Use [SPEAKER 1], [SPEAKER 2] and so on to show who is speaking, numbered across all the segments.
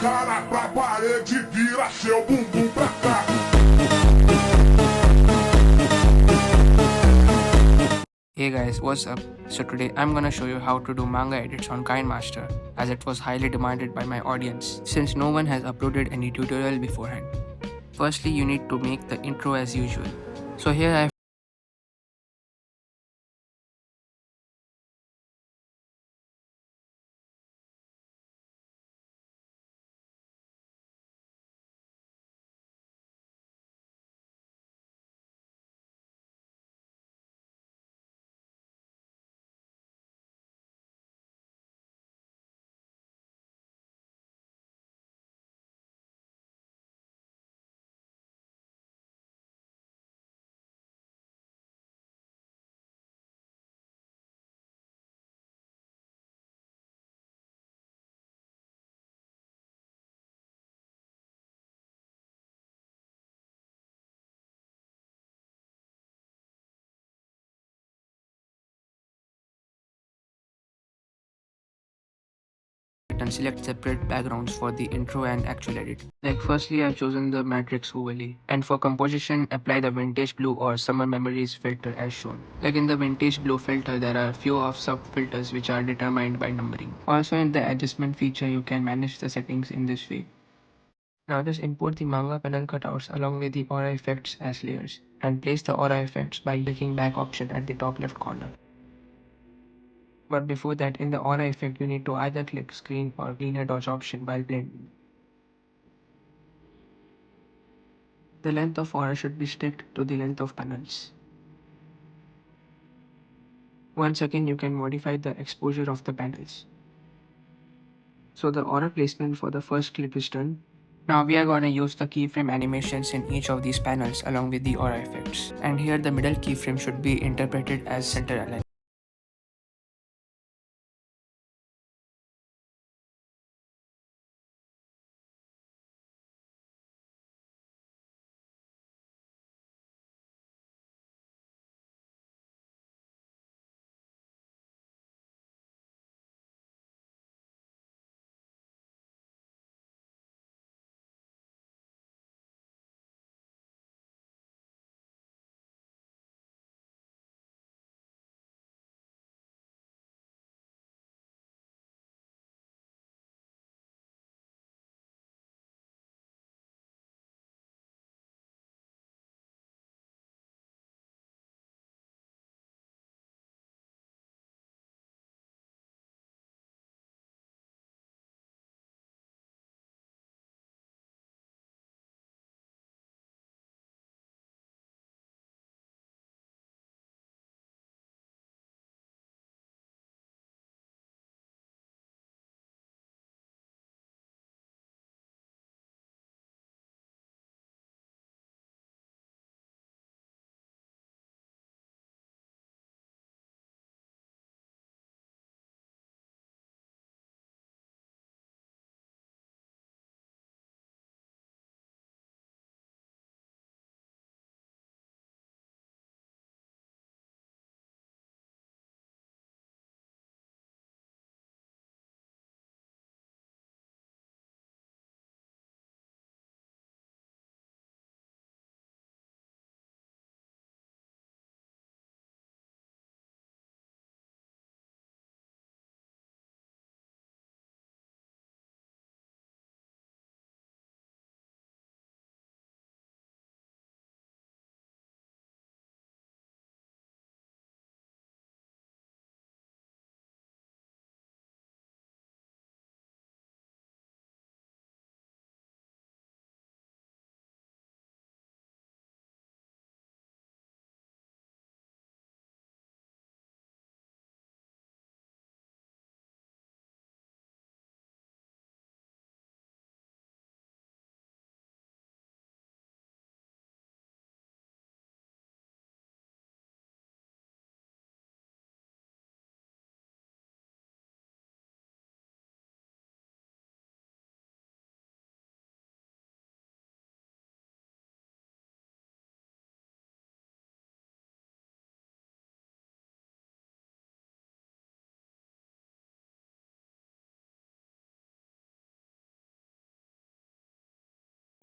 [SPEAKER 1] cara pra parede, vira seu bumbum pra cá.
[SPEAKER 2] Hey guys, what's up? So today I'm gonna show you how to do manga edits on KineMaster, as it was highly demanded by my audience since no one has uploaded any tutorial beforehand. Firstly, you need to make the intro as usual. So here I and select separate backgrounds for the intro and actual edit. Like firstly I've chosen the matrix overlay, and for composition apply the vintage blue or summer memories filter as shown. Like in the vintage blue filter there are a few of sub filters which are determined by numbering. Also in the adjustment feature you can manage the settings in this way. Now just import the manga panel cutouts along with the aura effects as layers, and place the aura effects by clicking back option at the top left corner. But before that, in the aura effect you need to either click screen or cleaner dodge option while blending. The length of aura should be strict to the length of panels. Once again you can modify the exposure of the panels. So the aura placement for the first clip is done. Now we are gonna use the keyframe animations in each of these panels along with the aura effects. And here the middle keyframe should be interpreted as center align.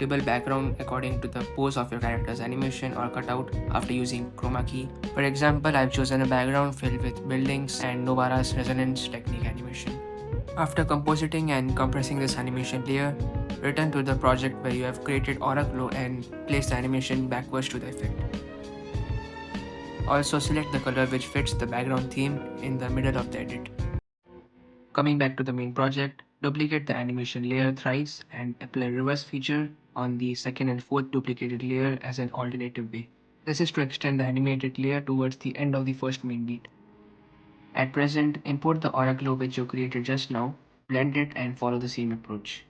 [SPEAKER 2] suitable background according to the pose of your character's animation or cutout after using chroma key. For example, I've chosen a background filled with buildings and Novara's resonance technique animation. After compositing and compressing this animation layer, return to the project where you have created aura glow and place the animation backwards to the effect. Also select the color which fits the background theme in the middle of the edit. Coming back to the main project, duplicate the animation layer thrice and apply reverse feature on the second and fourth duplicated layer as an alternative way. This is to extend the animated layer towards the end of the first main beat. At present, import the aura glow which you created just now, blend it and follow the same approach.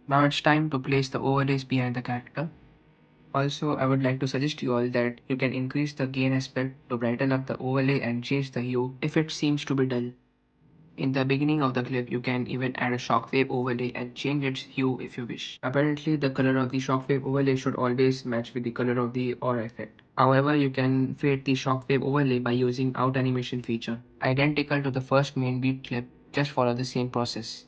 [SPEAKER 2] Now it's time to place the overlays behind the character. Also, I would like to suggest you all that you can increase the gain aspect to brighten up the overlay and change the hue if it seems to be dull. In the beginning of the clip, you can even add a shockwave overlay and change its hue if you wish. Apparently, the color of the shockwave overlay should always match with the color of the aura effect. However, you can fade the shockwave overlay by using out animation feature. Identical to the first main beat clip, just follow the same process.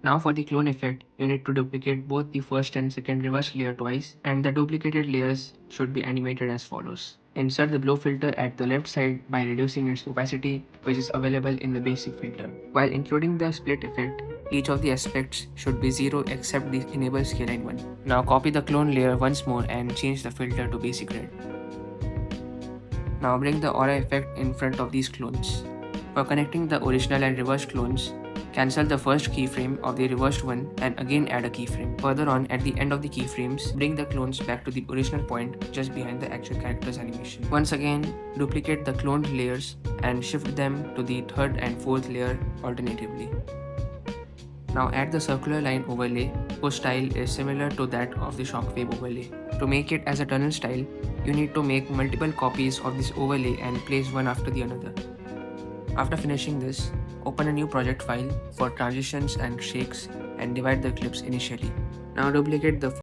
[SPEAKER 2] Now for the clone effect, you need to duplicate both the first and second reverse layer twice, and the duplicated layers should be animated as follows. Insert the blow filter at the left side by reducing its opacity, which is available in the basic filter. While including the split effect, each of the aspects should be 0 except the enable scaline one. Now copy the clone layer once more and change the filter to basic red. Now bring the aura effect in front of these clones. For connecting the original and reversed clones, cancel the first keyframe of the reversed one and again add a keyframe. Further on, at the end of the keyframes, bring the clones back to the original point just behind the actual character's animation. Once again, duplicate the cloned layers and shift them to the third and fourth layer alternatively. Now add the circular line overlay, whose style is similar to that of the shockwave overlay. To make it as a tunnel style, you need to make multiple copies of this overlay and place one after the another. After finishing this, open a new project file for transitions and shakes and divide the clips initially. Now duplicate the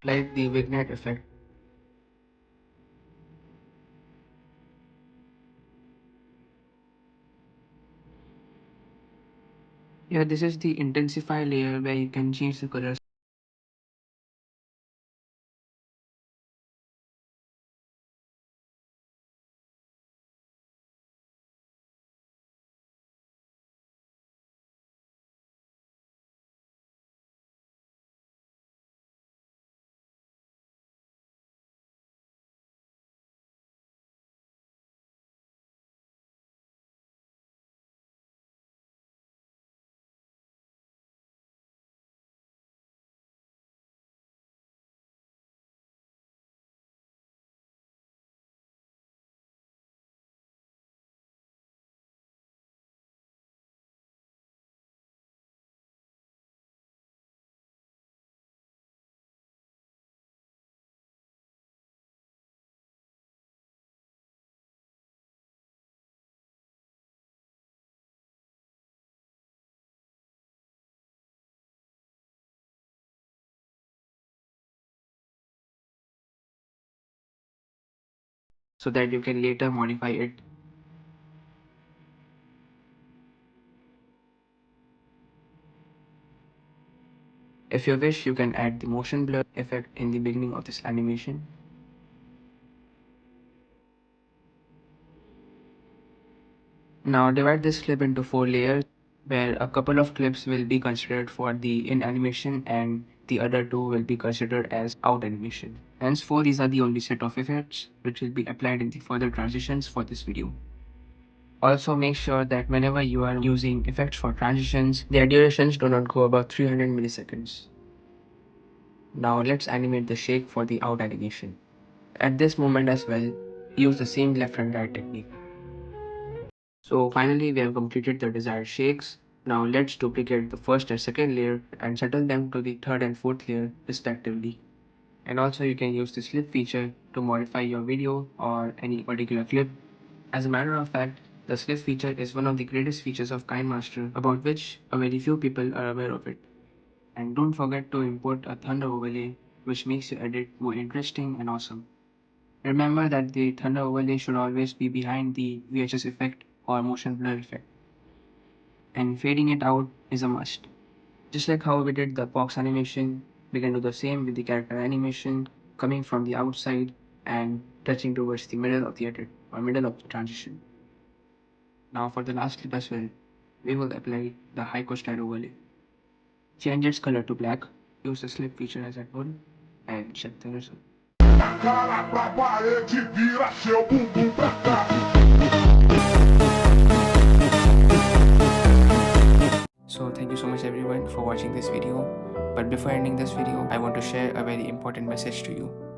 [SPEAKER 2] apply the vignette effect. Here this is the intensify layer where you can change the colors. so that you can later modify it. If you wish, you can add the motion blur effect in the beginning of this animation. Now divide this clip into 4 layers, where a couple of clips will be considered for the in animation and the other 2 will be considered as out animation. Henceforth, these are the only set of effects which will be applied in the further transitions for this video. Also make sure that whenever you are using effects for transitions, their durations do not go above 300 milliseconds. Now let's animate the shake for the out animation. At this moment as well, use the same left and right technique. So finally we have completed the desired shakes. Now let's duplicate the first and second layer and settle them to the third and fourth layer respectively. And also you can use the slip feature to modify your video or any particular clip. As a matter of fact, the slip feature is one of the greatest features of KineMaster, about which a very few people are aware of it. And don't forget to import a thunder overlay, which makes your edit more interesting and awesome. Remember that the thunder overlay should always be behind the VHS effect or motion blur effect, and fading it out is a must. Just like how we did the box animation, we can do the same with the character animation, coming from the outside and touching towards the middle of the edit or middle of the transition. Now for the last clip as well, we will apply the high contrast overlay. Change its color to black, use the slip feature as I told, and check the result.
[SPEAKER 1] Cara pra parede, vira seu bumbum pra cá.
[SPEAKER 2] So thank you so much everyone for watching this video. But before ending this video, I want to share a very important message to you.